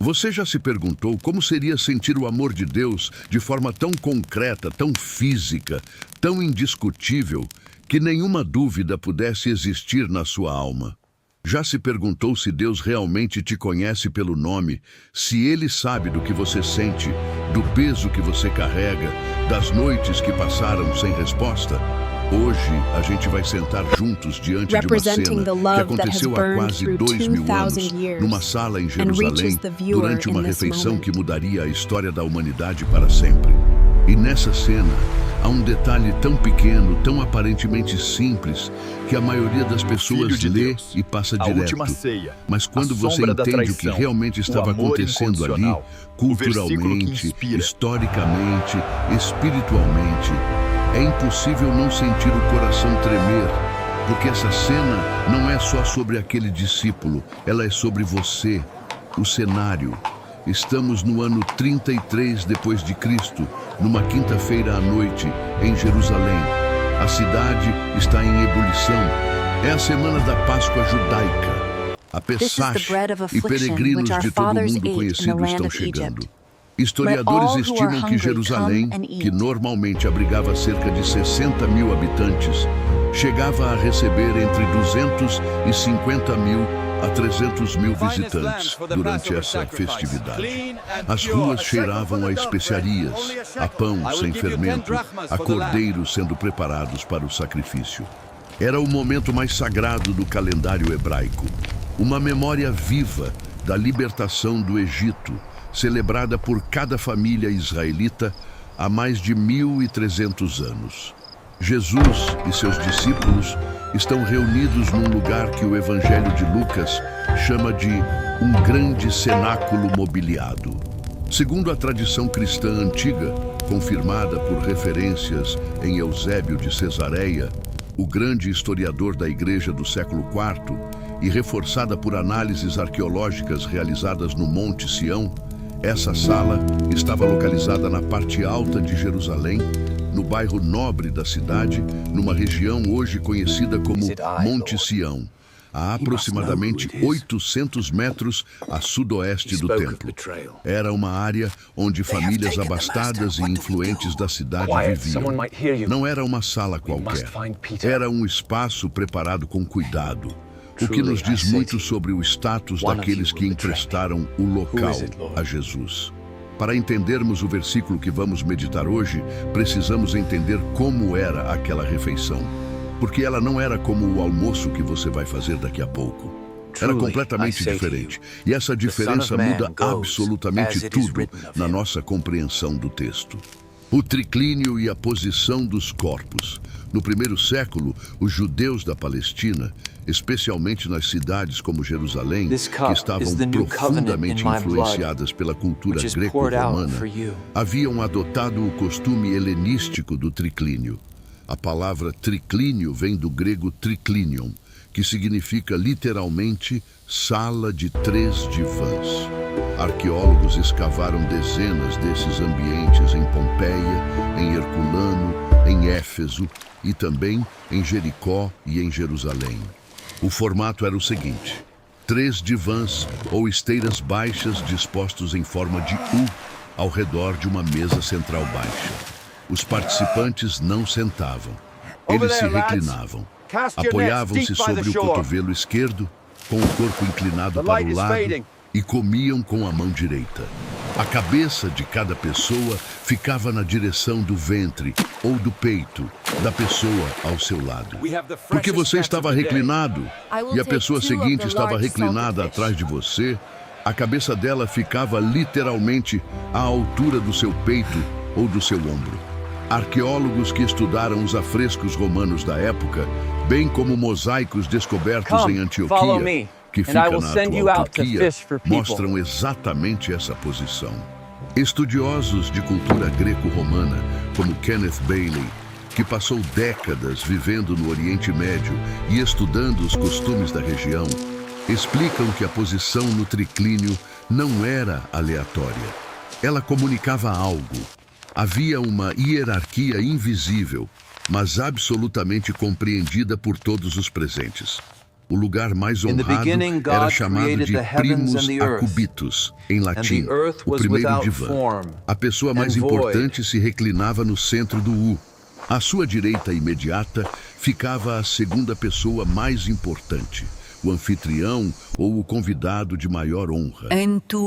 Você já se perguntou como seria sentir o amor de Deus de forma tão concreta, tão física, tão indiscutível, que nenhuma dúvida pudesse existir na sua alma? Já se perguntou se Deus realmente te conhece pelo nome, se Ele sabe do que você sente, do peso que você carrega, das noites que passaram sem resposta? Hoje, a gente vai sentar juntos diante de uma cena que aconteceu há quase 2000 anos, numa sala em Jerusalém, durante uma refeição que mudaria a história da humanidade para sempre. E nessa cena, há um detalhe tão pequeno, tão aparentemente simples, que a maioria das pessoas lê e passa direto. Mas quando você entende o que realmente estava acontecendo ali, culturalmente, historicamente, espiritualmente, é impossível não sentir o coração tremer, porque essa cena não é só sobre aquele discípulo, ela é sobre você, o cenário. Estamos no ano 33 depois de Cristo, numa quinta-feira à noite, em Jerusalém. A cidade está em ebulição. É a semana da Páscoa judaica. A Pessach e peregrinos de todo o mundo conhecido estão chegando. Historiadores estimam que Jerusalém, que normalmente abrigava cerca de 60 mil habitantes, chegava a receber entre 250 mil a 300 mil visitantes durante essa festividade. As ruas cheiravam a especiarias, a pão sem fermento, a cordeiros sendo preparados para o sacrifício. Era o momento mais sagrado do calendário hebraico, uma memória viva da libertação do Egito, celebrada por cada família israelita há mais de 1300 anos. Jesus e seus discípulos estão reunidos num lugar que o Evangelho de Lucas chama de um grande cenáculo mobiliado. Segundo a tradição cristã antiga, confirmada por referências em Eusébio de Cesareia, o grande historiador da Igreja do século IV, e reforçada por análises arqueológicas realizadas no Monte Sião, essa sala estava localizada na parte alta de Jerusalém, no bairro nobre da cidade, numa região hoje conhecida como Monte Sião, a aproximadamente 800 metros a sudoeste do templo. Era uma área onde famílias abastadas e influentes da cidade viviam. Não era uma sala qualquer. Era um espaço preparado com cuidado, o que nos diz muito sobre o status daqueles que emprestaram o local a Jesus. Para entendermos o versículo que vamos meditar hoje, precisamos entender como era aquela refeição. Porque ela não era como o almoço que você vai fazer daqui a pouco. Era completamente diferente. E essa diferença muda absolutamente tudo na nossa compreensão do texto. O triclínio e a posição dos corpos. No primeiro século, os judeus da Palestina, especialmente nas cidades como Jerusalém, que estavam profundamente influenciadas pela cultura greco-romana, haviam adotado o costume helenístico do triclínio. A palavra triclínio vem do grego triclinion, que significa literalmente sala de 3 divãs. Arqueólogos escavaram dezenas desses ambientes em Pompeia, em Herculano, em Éfeso e também em Jericó e em Jerusalém. O formato era o seguinte: 3 divãs ou esteiras baixas dispostos em forma de U ao redor de uma mesa central baixa. Os participantes não sentavam. Eles se reclinavam. Apoiavam-se sobre o cotovelo esquerdo, com o corpo inclinado para o lado, e comiam com a mão direita. A cabeça de cada pessoa ficava na direção do ventre ou do peito da pessoa ao seu lado. Porque você estava reclinado e a pessoa seguinte estava reclinada atrás de você, a cabeça dela ficava literalmente à altura do seu peito ou do seu ombro. Arqueólogos que estudaram os afrescos romanos da época, bem como mosaicos descobertos em Antioquia, que fica na atual Turquia, mostram exatamente essa posição. Estudiosos de cultura greco-romana, como Kenneth Bailey, que passou décadas vivendo no Oriente Médio e estudando os costumes da região, explicam que a posição no triclínio não era aleatória. Ela comunicava algo. Havia uma hierarquia invisível, mas absolutamente compreendida por todos os presentes. O lugar mais In the honrado beginning, God era chamado created de the heavens primus and the earth, acubitus, em and latim, the earth o was primeiro without divã. form A pessoa mais and importante se reclinava no centro do U. À sua direita imediata ficava a segunda pessoa mais importante, o anfitrião ou o convidado de maior honra.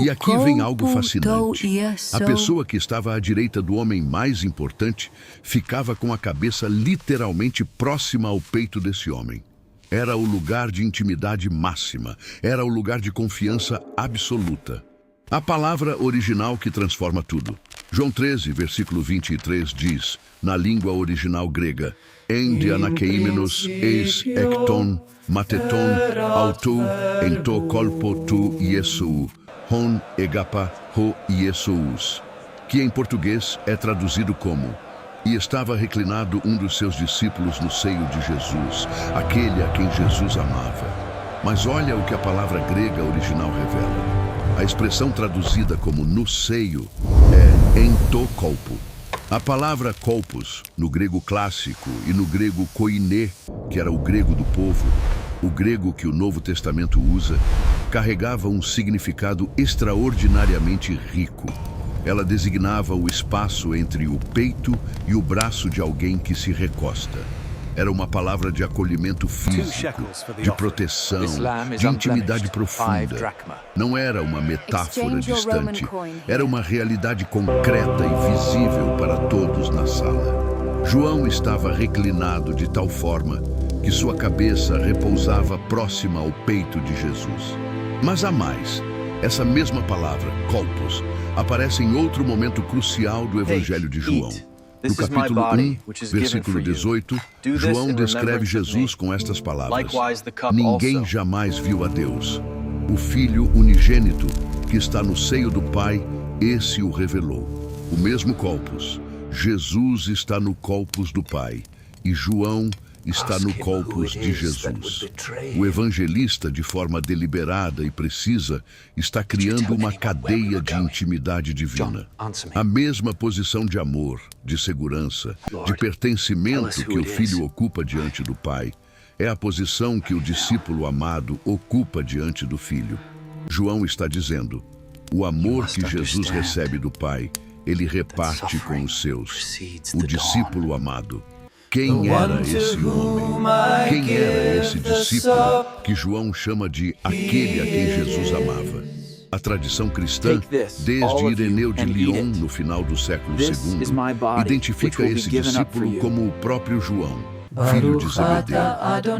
E aqui vem algo fascinante. A pessoa que estava à direita do homem mais importante ficava com a cabeça literalmente próxima ao peito desse homem. Era o lugar de intimidade máxima, era o lugar de confiança absoluta. A palavra original que transforma tudo. João 13, versículo 23 diz, na língua original grega, En dianakeimenos eis ekton, mateton, autou, ento kolpo tu Iesou, hon egapa ho Iesous, que em português é traduzido como e estava reclinado um dos seus discípulos no seio de Jesus, aquele a quem Jesus amava. Mas olha o que a palavra grega original revela. A expressão traduzida como no seio é entokolpo. A palavra kolpos, no grego clássico e no grego koiné, que era o grego do povo, o grego que o Novo Testamento usa, carregava um significado extraordinariamente rico. Ela designava o espaço entre o peito e o braço de alguém que se recosta. Era uma palavra de acolhimento físico, de proteção, de intimidade profunda. Não era uma metáfora distante, era uma realidade concreta e visível para todos na sala. João estava reclinado de tal forma que sua cabeça repousava próxima ao peito de Jesus. Mas há mais. Essa mesma palavra, kolpos, aparece em outro momento crucial do Evangelho de João. No capítulo 1, versículo 18, João descreve Jesus com estas palavras: Ninguém jamais viu a Deus. O Filho unigênito, que está no seio do Pai, esse o revelou. O mesmo kolpos. Jesus está no kolpos do Pai, e João está no kolpos de Jesus. O evangelista, de forma deliberada e precisa, está criando uma cadeia de intimidade divina. A mesma posição de amor, de segurança, de pertencimento que o filho ocupa diante do Pai, é a posição que o discípulo amado ocupa diante do filho. João está dizendo, o amor que Jesus recebe do Pai, ele reparte com os seus. O discípulo amado. Quem era esse homem? Quem era esse discípulo que João chama de aquele a quem Jesus amava? A tradição cristã, desde Ireneu de Lyon, no final do século II, identifica esse discípulo como o próprio João, filho de Zebedeu.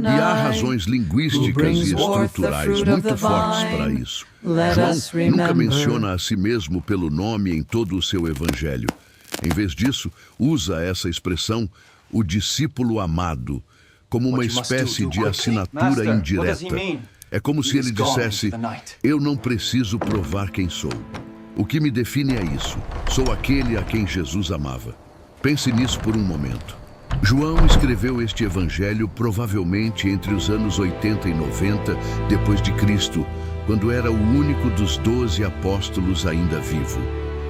E há razões linguísticas e estruturais muito fortes para isso. João nunca menciona a si mesmo pelo nome em todo o seu evangelho. Em vez disso, usa essa expressão o discípulo amado, como uma espécie de assinatura indireta. É como se ele dissesse, eu não preciso provar quem sou. O que me define é isso, sou aquele a quem Jesus amava. Pense nisso por um momento. João escreveu este evangelho provavelmente entre os anos 80 e 90 depois de Cristo, quando era o único dos 12 apóstolos ainda vivo.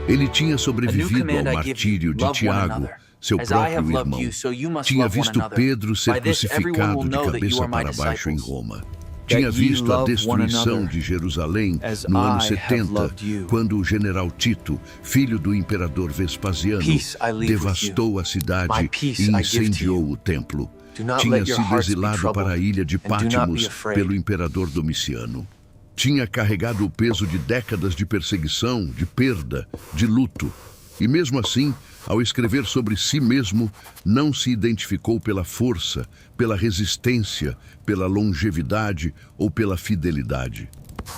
Ele tinha sobrevivido ao martírio de Tiago, seu próprio irmão. Tinha visto Pedro ser crucificado de cabeça para baixo em Roma. Tinha visto a destruição de Jerusalém no ano 70, quando o general Tito, filho do imperador Vespasiano, devastou a cidade e incendiou o templo. Tinha sido exilado para a ilha de Patmos pelo imperador Domiciano. Tinha carregado o peso de décadas de perseguição, de perda, de luto. E mesmo assim, ao escrever sobre si mesmo, não se identificou pela força, pela resistência, pela longevidade ou pela fidelidade.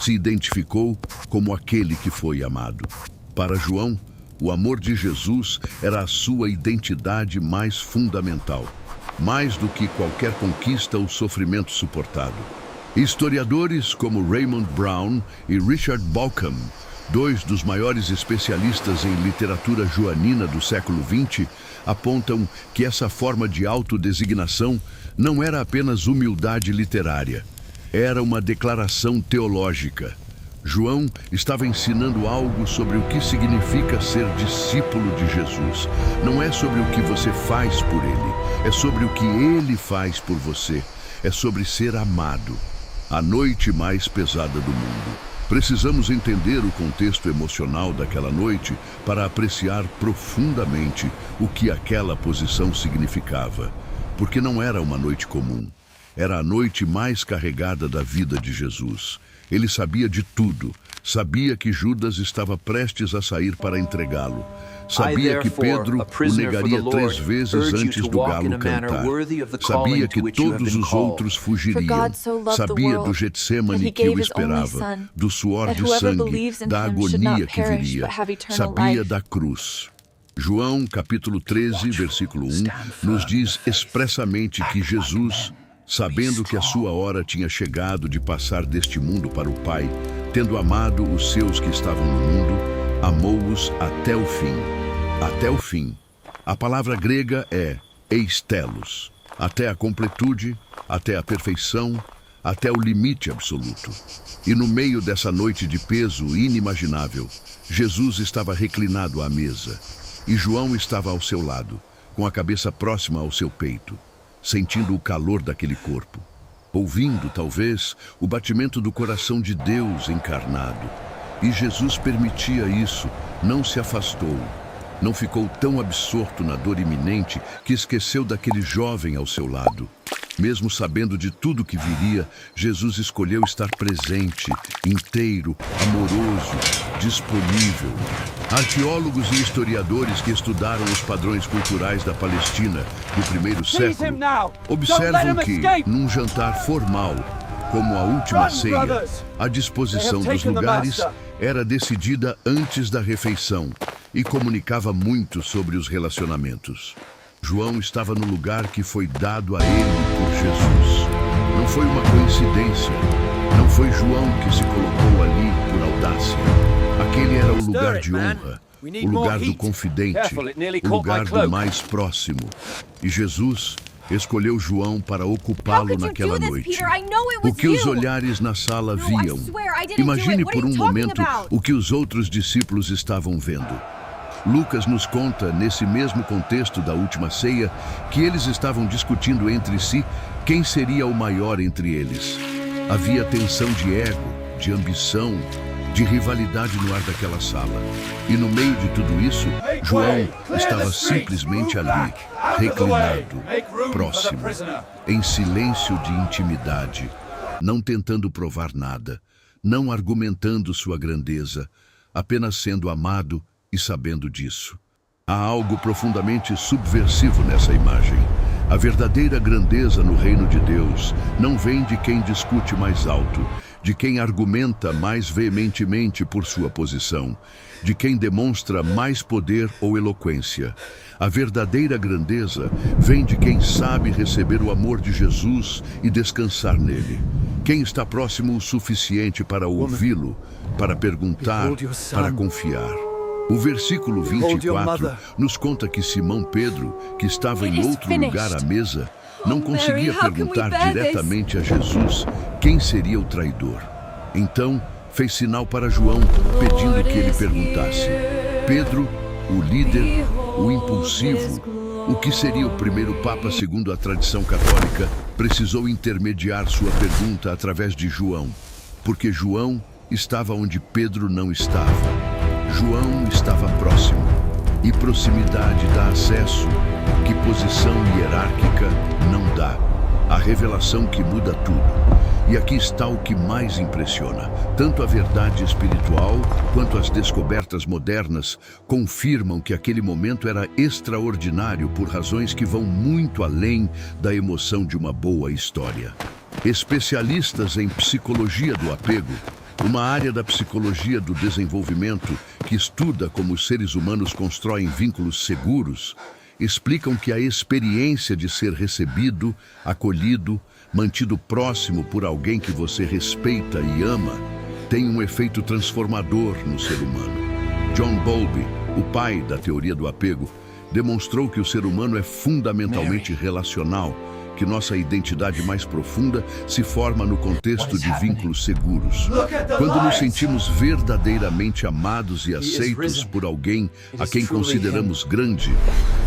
Se identificou como aquele que foi amado. Para João, o amor de Jesus era a sua identidade mais fundamental, mais do que qualquer conquista ou sofrimento suportado. Historiadores como Raymond Brown e Richard Bauckham, dois dos maiores especialistas em literatura joanina do século XX, apontam que essa forma de autodesignação não era apenas humildade literária, era uma declaração teológica. João estava ensinando algo sobre o que significa ser discípulo de Jesus. Não é sobre o que você faz por ele, é sobre o que ele faz por você, é sobre ser amado. a noite mais pesada do mundo. Precisamos entender o contexto emocional daquela noite para apreciar profundamente o que aquela posição significava. Porque não era uma noite comum. Era a noite mais carregada da vida de Jesus. Ele sabia de tudo. Sabia que Judas estava prestes a sair para entregá-lo. Sabia que Pedro o negaria 3 vezes antes do galo cantar. Sabia que todos os outros fugiriam. Sabia do Getsêmani que o esperava, do suor de sangue, da agonia que viria. Sabia da cruz. João, capítulo 13, versículo 1, nos diz expressamente que Jesus, sabendo que a sua hora tinha chegado de passar deste mundo para o Pai, tendo amado os seus que estavam no mundo, amou-os até o fim. Até o fim. A palavra grega é eistelos, até a completude, até a perfeição, até o limite absoluto. E no meio dessa noite de peso inimaginável, Jesus estava reclinado à mesa, e João estava ao seu lado, com a cabeça próxima ao seu peito, sentindo o calor daquele corpo, ouvindo, talvez, o batimento do coração de Deus encarnado. E Jesus permitia isso, não se afastou. Não ficou tão absorto na dor iminente que esqueceu daquele jovem ao seu lado. Mesmo sabendo de tudo que viria, Jesus escolheu estar presente, inteiro, amoroso, disponível. Arqueólogos e historiadores que estudaram os padrões culturais da Palestina do primeiro século observam que, num jantar formal, como a última ceia, a disposição dos lugares era decidida antes da refeição e comunicava muito sobre os relacionamentos. João estava no lugar que foi dado a ele por Jesus. Não foi uma coincidência. Não foi João que se colocou ali por audácia. Aquele era o lugar de honra, o lugar do confidente, o lugar do mais próximo. E Jesus escolheu João para ocupá-lo naquela noite. O que os olhares na sala viam. Imagine por um momento o que os outros discípulos estavam vendo. Lucas nos conta, nesse mesmo contexto da última ceia, que eles estavam discutindo entre si quem seria o maior entre eles. Havia tensão de ego, de ambição, de rivalidade no ar daquela sala. E no meio de tudo isso, João estava simplesmente ali, reclinado, próximo, em silêncio de intimidade, não tentando provar nada, não argumentando sua grandeza, apenas sendo amado e sabendo disso. Há algo profundamente subversivo nessa imagem. A verdadeira grandeza no reino de Deus não vem de quem discute mais alto, de quem argumenta mais veementemente por sua posição, de quem demonstra mais poder ou eloquência. A verdadeira grandeza vem de quem sabe receber o amor de Jesus e descansar nele. Quem está próximo o suficiente para ouvi-lo, para perguntar, para confiar. O versículo 24 nos conta que Simão Pedro, que estava em outro lugar à mesa, não conseguia perguntar diretamente a Jesus quem seria o traidor. Então, fez sinal para João, pedindo que ele perguntasse. Pedro, o líder, o impulsivo, o que seria o primeiro papa segundo a tradição católica, precisou intermediar sua pergunta através de João, porque João estava onde Pedro não estava. João estava próximo, e proximidade dá acesso, que posição hierárquica não dá. A revelação que muda tudo. E aqui está o que mais impressiona. Tanto a verdade espiritual quanto as descobertas modernas confirmam que aquele momento era extraordinário por razões que vão muito além da emoção de uma boa história. Especialistas em psicologia do apego, uma área da psicologia do desenvolvimento que estuda como os seres humanos constroem vínculos seguros, explicam que a experiência de ser recebido, acolhido, mantido próximo por alguém que você respeita e ama, tem um efeito transformador no ser humano. John Bowlby, o pai da teoria do apego, demonstrou que o ser humano é fundamentalmente relacional, que nossa identidade mais profunda se forma no contexto de vínculos seguros. Quando nos sentimos verdadeiramente amados e aceitos por alguém a quem consideramos grande,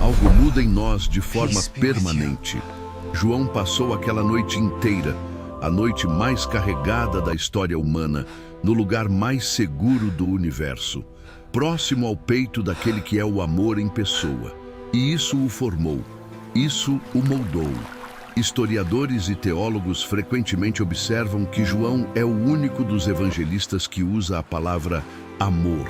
algo muda em nós de forma permanente. João passou aquela noite inteira a noite mais carregada da história humana, no lugar mais seguro do universo, próximo ao peito daquele que é o amor em pessoa. E isso o formou, isso o moldou. Historiadores e teólogos frequentemente observam que João é o único dos evangelistas que usa a palavra amor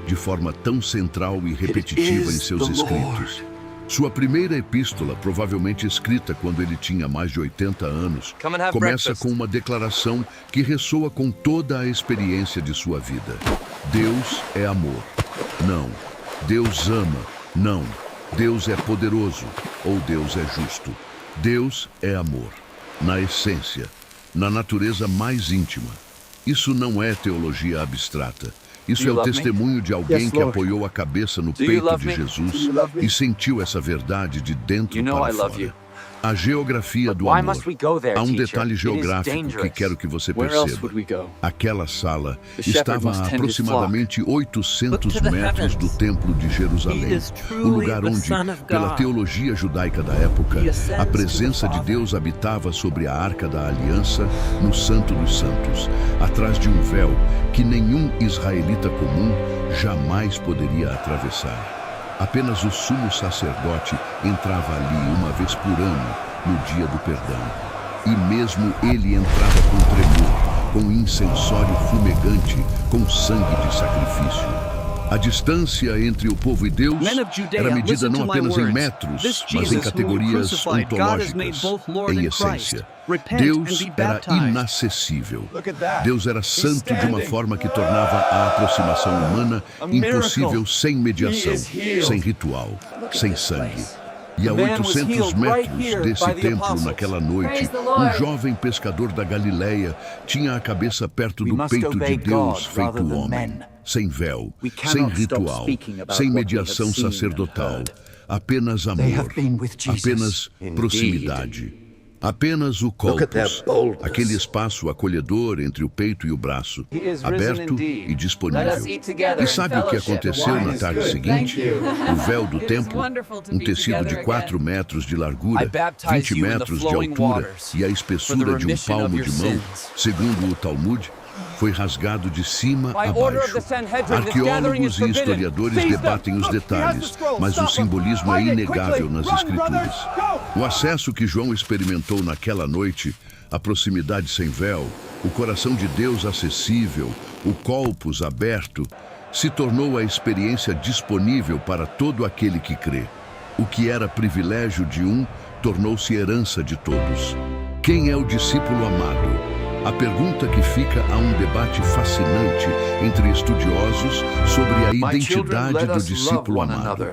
de forma tão central e repetitiva em seus escritos. Sua primeira epístola, provavelmente escrita quando ele tinha mais de 80 anos, começa com uma declaração que ressoa com toda a experiência de sua vida. Deus é amor. Não. Deus ama. Não. Deus é poderoso. Ou Deus é justo. Deus é amor. Na essência, na natureza mais íntima. Isso não é teologia abstrata. Isso é o testemunho de alguém que apoiou a cabeça no peito de Jesus e sentiu essa verdade de dentro para fora. A geografia do amor. Há um detalhe geográfico que quero que você perceba. Aquela sala estava a aproximadamente 800 metros do Templo de Jerusalém, o lugar onde, pela teologia judaica da época, a presença de Deus habitava sobre a Arca da Aliança, no Santo dos Santos, atrás de um véu que nenhum israelita comum jamais poderia atravessar. Apenas o sumo sacerdote entrava ali uma vez por ano, no dia do perdão. E mesmo ele entrava com tremor, com incensório fumegante, com sangue de sacrifício. A distância entre o povo e Deus era medida não apenas em metros, mas em categorias ontológicas, em essência. Deus era inacessível. Deus era santo de uma forma que tornava a aproximação humana impossível sem mediação, sem ritual, sem sangue. E a 800 metros desse templo naquela noite, um jovem pescador da Galileia tinha a cabeça perto do peito de Deus feito homem, sem véu, sem ritual, sem mediação sacerdotal, apenas amor, apenas proximidade. Apenas o colpos, aquele espaço acolhedor entre o peito e o braço, aberto e disponível. E sabe o que aconteceu na tarde seguinte? O véu do templo, um tecido de 4 metros de largura, 20 metros de altura e a espessura de um palmo de mão, segundo o Talmud, foi rasgado de cima a baixo. Arqueólogos e historiadores debatem os detalhes, mas o simbolismo é inegável nas Escrituras. O acesso que João experimentou naquela noite, a proximidade sem véu, o coração de Deus acessível, o colpos aberto, se tornou a experiência disponível para todo aquele que crê. O que era privilégio de um, tornou-se herança de todos. Quem é o discípulo amado? A pergunta que fica a um debate fascinante entre estudiosos sobre a identidade do discípulo amado.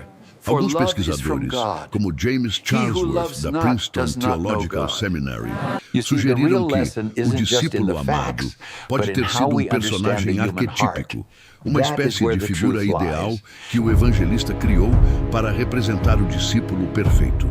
Alguns pesquisadores, como James Charlesworth, da Princeton Theological Seminary, sugeriram que o discípulo amado pode ter sido um personagem arquetípico, uma espécie de figura ideal que o evangelista criou para representar o discípulo perfeito.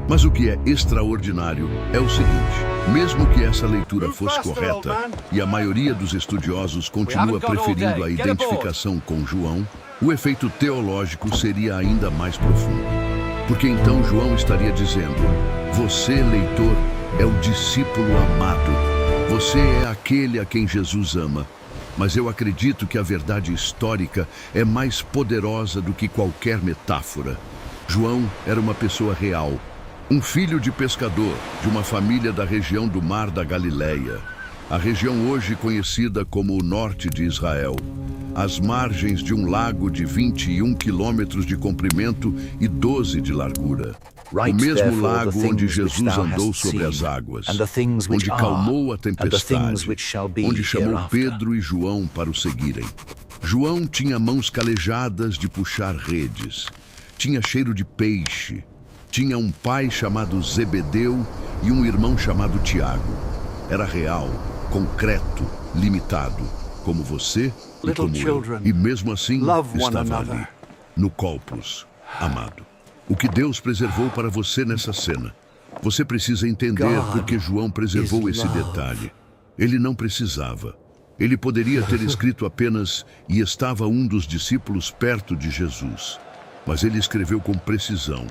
Mas o que é extraordinário é o seguinte: mesmo que essa leitura fosse correta, e a maioria dos estudiosos continua preferindo a identificação com João, o efeito teológico seria ainda mais profundo. Porque então João estaria dizendo: você, leitor, é o discípulo amado. Você é aquele a quem Jesus ama. Mas eu acredito que a verdade histórica é mais poderosa do que qualquer metáfora. João era uma pessoa real. Um filho de pescador, de uma família da região do Mar da Galileia, a região hoje conhecida como o norte de Israel, às margens de um lago de 21 quilômetros de comprimento e 12 de largura. O mesmo lago onde Jesus andou sobre as águas, onde calmou a tempestade, onde chamou Pedro e João para o seguirem. João tinha mãos calejadas de puxar redes, tinha cheiro de peixe, tinha um pai chamado Zebedeu e um irmão chamado Tiago. Era real, concreto, limitado, como você e como eu. E mesmo assim, estava ali, no colpos, amado. O que Deus preservou para você nessa cena. Você precisa entender porque João preservou esse detalhe. Ele não precisava. Ele poderia ter escrito apenas: e estava um dos discípulos perto de Jesus. Mas ele escreveu com precisão.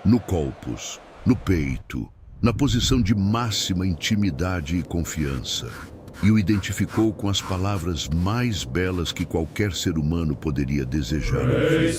No colpos, no peito, na posição de máxima intimidade e confiança, e o identificou com as palavras mais belas que qualquer ser humano poderia desejar ouvir.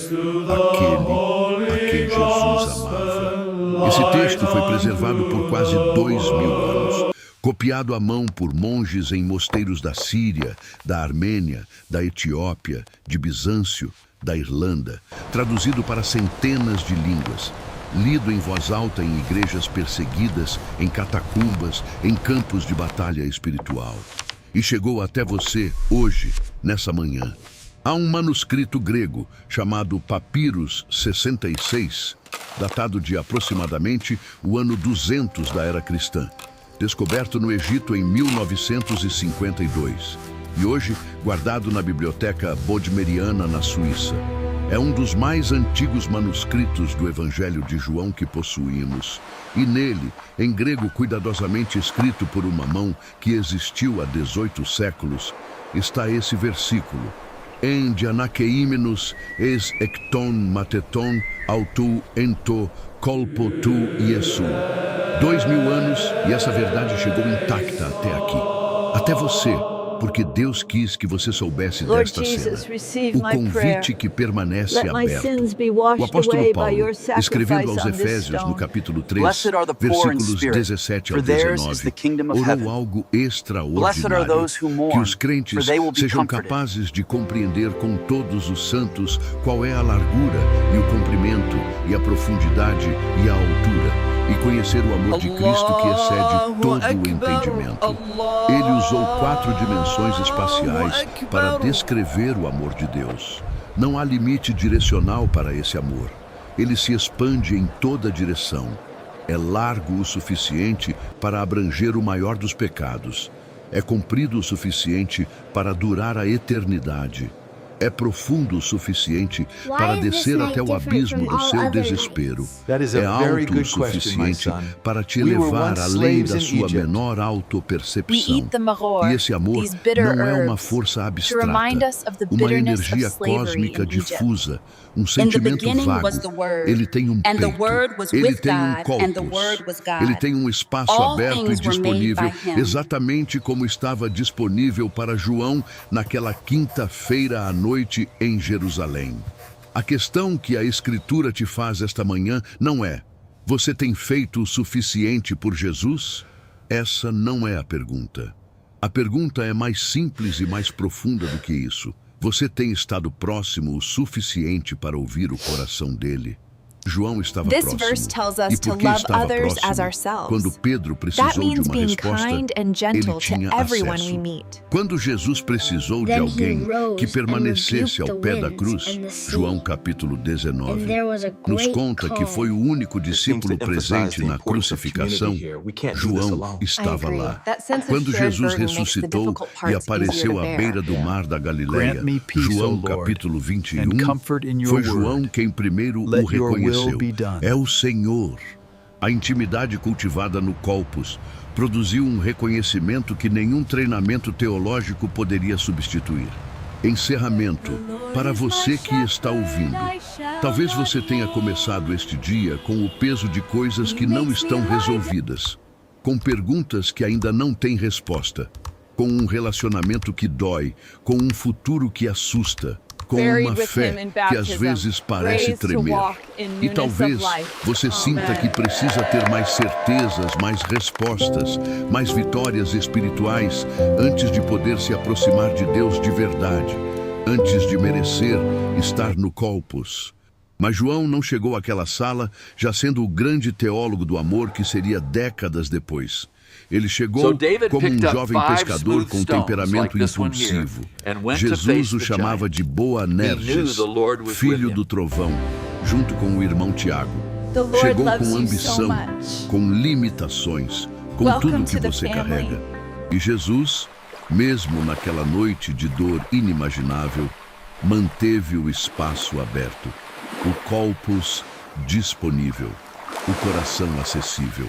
Aquele a quem Jesus amava. Esse texto foi preservado por quase 2000 anos, copiado à mão por monges em mosteiros da Síria, da Armênia, da Etiópia, de Bizâncio, da Irlanda, traduzido para centenas de línguas, lido em voz alta em igrejas perseguidas, em catacumbas, em campos de batalha espiritual. E chegou até você hoje, nessa manhã. Há um manuscrito grego chamado Papyrus 66, datado de aproximadamente o ano 200 da era cristã, descoberto no Egito em 1952 e hoje guardado na Biblioteca Bodmeriana, na Suíça. É um dos mais antigos manuscritos do Evangelho de João que possuímos. E nele, em grego cuidadosamente escrito por uma mão que existiu há 18 séculos, está esse versículo: En dianakeimenos es ekton mateton autou ento colpo tu Iesu. 2000 anos e essa verdade chegou intacta até aqui. Até você. Porque Deus quis que você soubesse desta cena. O convite que permanece aberto. O apóstolo Paulo, escrevendo aos Efésios no capítulo 3, versículos 17 ao 19, orou algo extraordinário, que os crentes sejam capazes de compreender com todos os santos qual é a largura e o comprimento e a profundidade e a altura, e conhecer o amor de Cristo que excede todo o entendimento. Ele usou 4 dimensões espaciais para descrever o amor de Deus. Não há limite direcional para esse amor. Ele se expande em toda direção. É largo o suficiente para abranger o maior dos pecados. É comprido o suficiente para durar a eternidade. É profundo o suficiente para descer até o abismo do seu desespero. É alto o suficiente para te levar além da sua menor autopercepção. E esse amor não é uma força abstrata, uma energia cósmica difusa, um sentimento vago. Ele tem um peito, ele tem um corpus, ele tem um espaço aberto e disponível, exatamente como estava disponível para João naquela quinta-feira à noite em Jerusalém. A questão que a Escritura te faz esta manhã não é: você tem feito o suficiente por Jesus? Essa não é a pergunta. A pergunta é mais simples e mais profunda do que isso. Você tem estado próximo o suficiente para ouvir o coração dele? João estava próximo. E por que estava próximo? Quando Pedro precisou de uma resposta, ele tinha acesso. Quando Jesus precisou de alguém que permanecesse ao pé da cruz, João capítulo 19, nos conta que foi o único discípulo presente na crucificação. João estava lá. Quando Jesus ressuscitou e apareceu à beira do mar da Galileia, João capítulo 21, foi João quem primeiro o reconheceu. É o Senhor. A intimidade cultivada no Colpus produziu um reconhecimento que nenhum treinamento teológico poderia substituir. Encerramento, para você que está ouvindo. Talvez você tenha começado este dia com o peso de coisas que não estão resolvidas, com perguntas que ainda não têm resposta, com um relacionamento que dói, com um futuro que assusta, com uma fé que às vezes parece tremer. E talvez você sinta que precisa ter mais certezas, mais respostas, mais vitórias espirituais antes de poder se aproximar de Deus de verdade, antes de merecer estar no Colpus. Mas João não chegou àquela sala já sendo o grande teólogo do amor que seria décadas depois. Ele chegou como um jovem pescador com temperamento impulsivo. Jesus o chamava de Boanerges, filho do trovão, junto com o irmão Tiago. Chegou com ambição, com limitações, com tudo que você carrega. E Jesus, mesmo naquela noite de dor inimaginável, manteve o espaço aberto, o Colpus disponível, o coração acessível.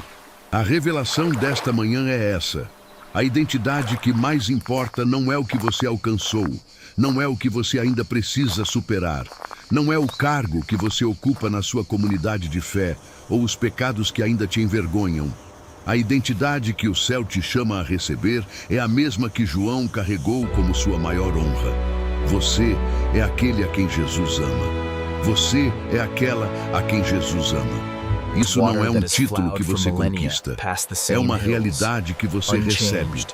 A revelação desta manhã é essa. A identidade que mais importa não é o que você alcançou, não é o que você ainda precisa superar, não é o cargo que você ocupa na sua comunidade de fé ou os pecados que ainda te envergonham. A identidade que o céu te chama a receber é a mesma que João carregou como sua maior honra. Você é aquele a quem Jesus ama. Você é aquela a quem Jesus ama. Isso não é um título que você conquista. É uma realidade que você recebe.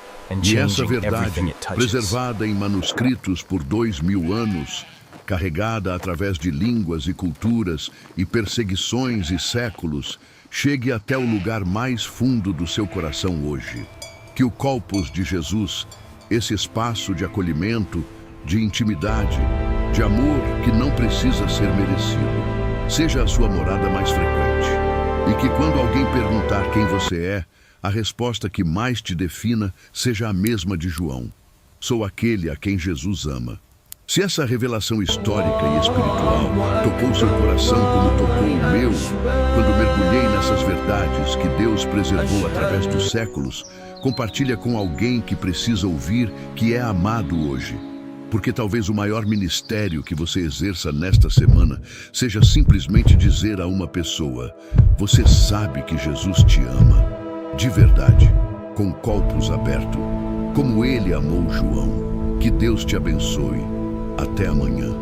E essa verdade, preservada em manuscritos por 2000 anos, carregada através de línguas e culturas e perseguições e séculos, chegue até o lugar mais fundo do seu coração hoje. Que o Colpos de Jesus, esse espaço de acolhimento, de intimidade, de amor que não precisa ser merecido, seja a sua morada mais frequente. E que quando alguém perguntar quem você é, a resposta que mais te defina seja a mesma de João. Sou aquele a quem Jesus ama. Se essa revelação histórica e espiritual tocou seu coração como tocou o meu, quando mergulhei nessas verdades que Deus preservou através dos séculos, compartilha com alguém que precisa ouvir que é amado hoje. Porque talvez o maior ministério que você exerça nesta semana seja simplesmente dizer a uma pessoa: você sabe que Jesus te ama, de verdade, com colpos abertos, como ele amou João. Que Deus te abençoe. Até amanhã.